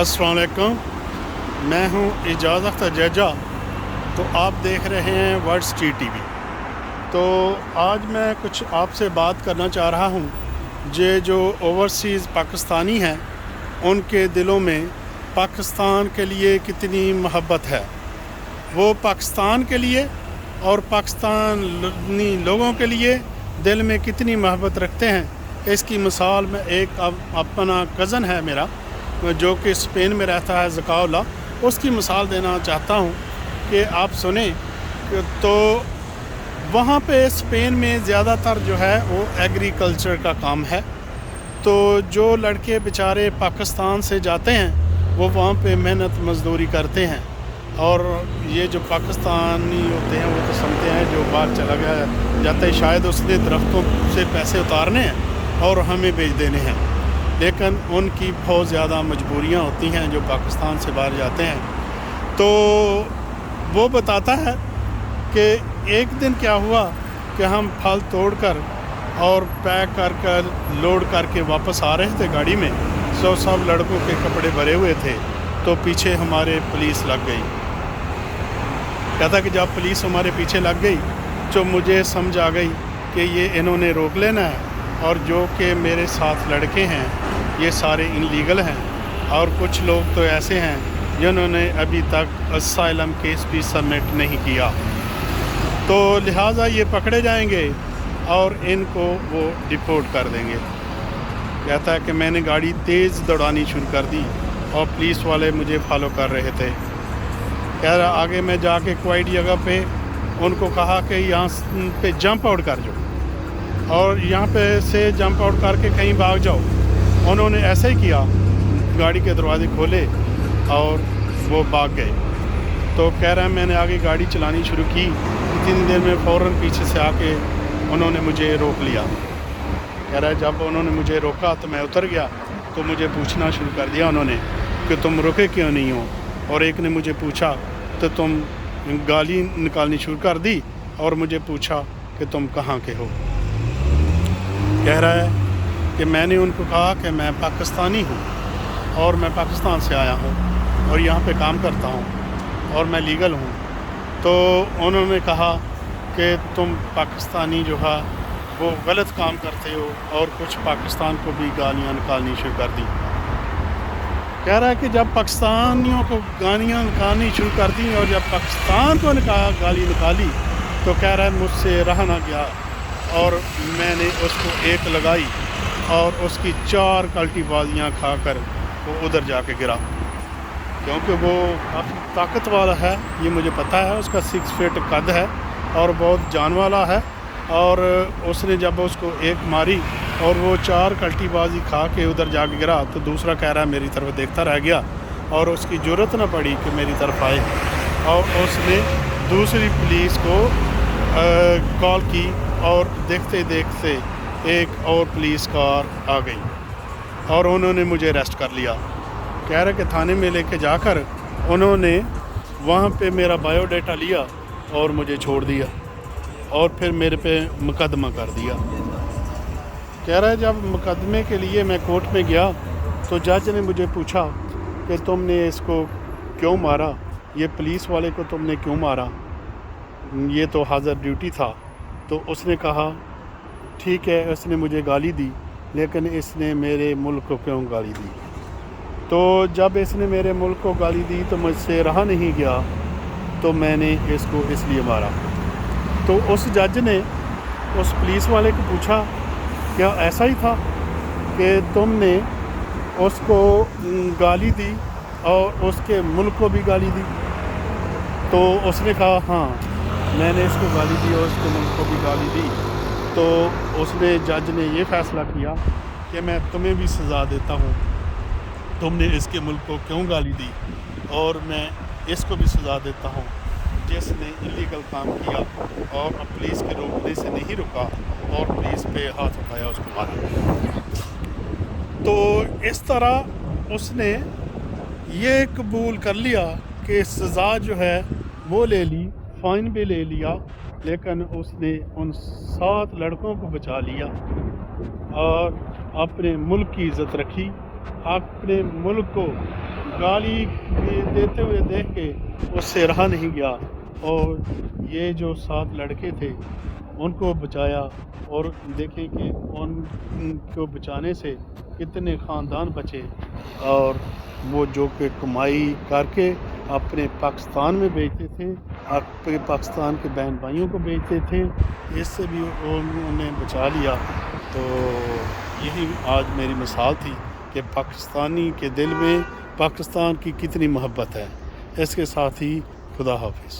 अस्सलाम वालेकुम, मैं हूं इजाज़ अख्तर जैजा। तो आप देख रहे हैं वर्ल्ड स्ट्रीट टीवी। तो आज मैं कुछ आपसे बात करना चाह रहा हूं जो ओवरसीज़ पाकिस्तानी हैं उनके दिलों में पाकिस्तान के लिए कितनी मोहब्बत है। वो पाकिस्तान के लिए और पाकिस्तानी लोगों के लिए दिल में कितनी मोहब्बत रखते हैं। इसकी मिसाल में एक अपना कज़न है मेरा जो कि स्पेन में रहता है, ज़काउल्ला, उसकी मिसाल देना चाहता हूँ कि आप सुने। तो वहाँ पे स्पेन में ज़्यादातर जो है वो एग्रीकल्चर का काम है। तो जो लड़के बेचारे पाकिस्तान से जाते हैं वो वहाँ पे मेहनत मजदूरी करते हैं, और ये जो पाकिस्तानी होते हैं वो तो समझते हैं जो बाहर चला गया जाता है शायद उसने दरख्तों से पैसे उतारने हैं और हमें बेच देने हैं। लेकिन उनकी बहुत ज़्यादा मजबूरियां होती हैं जो पाकिस्तान से बाहर जाते हैं। तो वो बताता है कि एक दिन क्या हुआ कि हम फल तोड़कर और पैक कर कर लोड करके वापस आ रहे थे गाड़ी में। सब लड़कों के कपड़े भरे हुए थे। तो पीछे हमारे पुलिस लग गई। कहता कि जब पुलिस हमारे पीछे लग गई तो मुझे समझ आ गई कि ये इन्होंने रोक लेना है, और जो कि मेरे साथ लड़के हैं ये सारे इनलीगल हैं, और कुछ लोग तो ऐसे हैं जिन्होंने अभी तक असाइलम केस भी सबमिट नहीं किया। तो लिहाजा ये पकड़े जाएंगे और इनको वो डिपोर्ट कर देंगे। कहता है कि मैंने गाड़ी तेज़ दौड़ानी शुरू कर दी और पुलिस वाले मुझे फॉलो कर रहे थे। कह रहा आगे मैं जाके क्वाइट जगह पे उनको कहा कि यहाँ पे जंप आउट कर जाओ और यहाँ पे से जंप आउट करके कहीं भाग जाओ। उन्होंने ऐसा ही किया, गाड़ी के दरवाजे खोले और वो भाग गए। तो कह रहा है मैंने आगे गाड़ी चलानी शुरू की, इतनी देर में फ़ौरन पीछे से आके उन्होंने मुझे रोक लिया। कह रहा है जब उन्होंने मुझे रोका तो मैं उतर गया, तो मुझे पूछना शुरू कर दिया उन्होंने कि तुम रुके क्यों नहीं हो। और एक ने मुझे पूछा तो तुम गाली निकालनी शुरू कर दी और मुझे पूछा कि तुम कहाँ के हो। कह रहा है कि मैंने उनको कहा कि मैं पाकिस्तानी हूँ और मैं पाकिस्तान से आया हूँ और यहाँ पे काम करता हूँ और मैं लीगल हूँ। तो उन्होंने कहा कि तुम पाकिस्तानी जो है वो गलत काम करते हो, और कुछ पाकिस्तान को भी गालियाँ निकालनी शुरू कर दी। कह रहा है कि जब पाकिस्तानियों को गालियाँ निकालनी शुरू कर दी और जब पाकिस्तान को गाली निकाली तो कह रहा है मुझसे रहा ना गया, और मैंने उसको एक लगाई और उसकी 4 कल्टी बाजियाँ खाकर वो उधर जाके गिरा। क्योंकि वो काफ़ी ताकत वाला है, ये मुझे पता है। उसका 6 फीट कद है और बहुत जान वाला है। और उसने जब उसको एक मारी और वो 4 कल्टीबाजी खा के उधर जाके गिरा, तो दूसरा कह रहा है मेरी तरफ देखता रह गया और उसकी ज़रूरत न पड़ी कि मेरी तरफ आए, और उसने दूसरी पुलिस को कॉल की और देखते देखते एक और पुलिस कार आ गई और उन्होंने मुझे अरेस्ट कर लिया। कह रहे कि थाने में लेके जाकर उन्होंने वहाँ पे मेरा बायोडाटा लिया और मुझे छोड़ दिया और फिर मेरे पे मुकदमा कर दिया। कह रहा है जब मुकदमे के लिए मैं कोर्ट में गया तो जज ने मुझे पूछा कि तुमने इसको क्यों मारा, ये पुलिस वाले को तुमने क्यों मारा, ये तो हाज़र ड्यूटी था। तो उसने कहा ठीक है, इसने मुझे गाली दी, लेकिन इसने मेरे मुल्क को क्यों गाली दी। तो जब इसने मेरे मुल्क को गाली दी तो मुझसे रहा नहीं गया, तो मैंने इसको इसलिए मारा। तो उस जज ने उस पुलिस वाले को पूछा क्या ऐसा ही था कि तुमने उसको गाली दी और उसके मुल्क को भी गाली दी। तो उसने कहा हाँ, मैंने इसको गाली दी और उसके मुल्क को भी गाली दी। तो उसने जज ने ये फ़ैसला किया कि मैं तुम्हें भी सज़ा देता हूँ, तुमने इसके मुल्क को क्यों गाली दी, और मैं इसको भी सज़ा देता हूँ जिसने इलीगल काम किया और पुलिस के रोकने से नहीं रुका और पुलिस पे हाथ उठाया, उसको मारा। तो इस तरह उसने ये कबूल कर लिया कि सज़ा जो है वो ले ली, फ़ाइन भी ले लिया, लेकिन उसने उन 7 लड़कों को बचा लिया और अपने मुल्क की इज़्ज़त रखी, अपने मुल्क को گالی دیتے ہوئے دیکھ کے اس سے رہا نہیں گیا، اور یہ جو 7 لڑکے تھے ان کو بچایا، اور دیکھیں کہ ان کو بچانے سے کتنے خاندان بچے، اور وہ جو کہ کمائی کر کے اپنے پاکستان میں بیچتے تھے، اپنے پاکستان کے بہن بھائیوں کو بیچتے تھے، اس سے بھی انہوں نے بچا لیا۔ تو یہی آج میری مثال تھی کہ پاکستانی کے دل میں پاکستان کی کتنی محبت ہے۔ اس کے ساتھ ہی خدا حافظ۔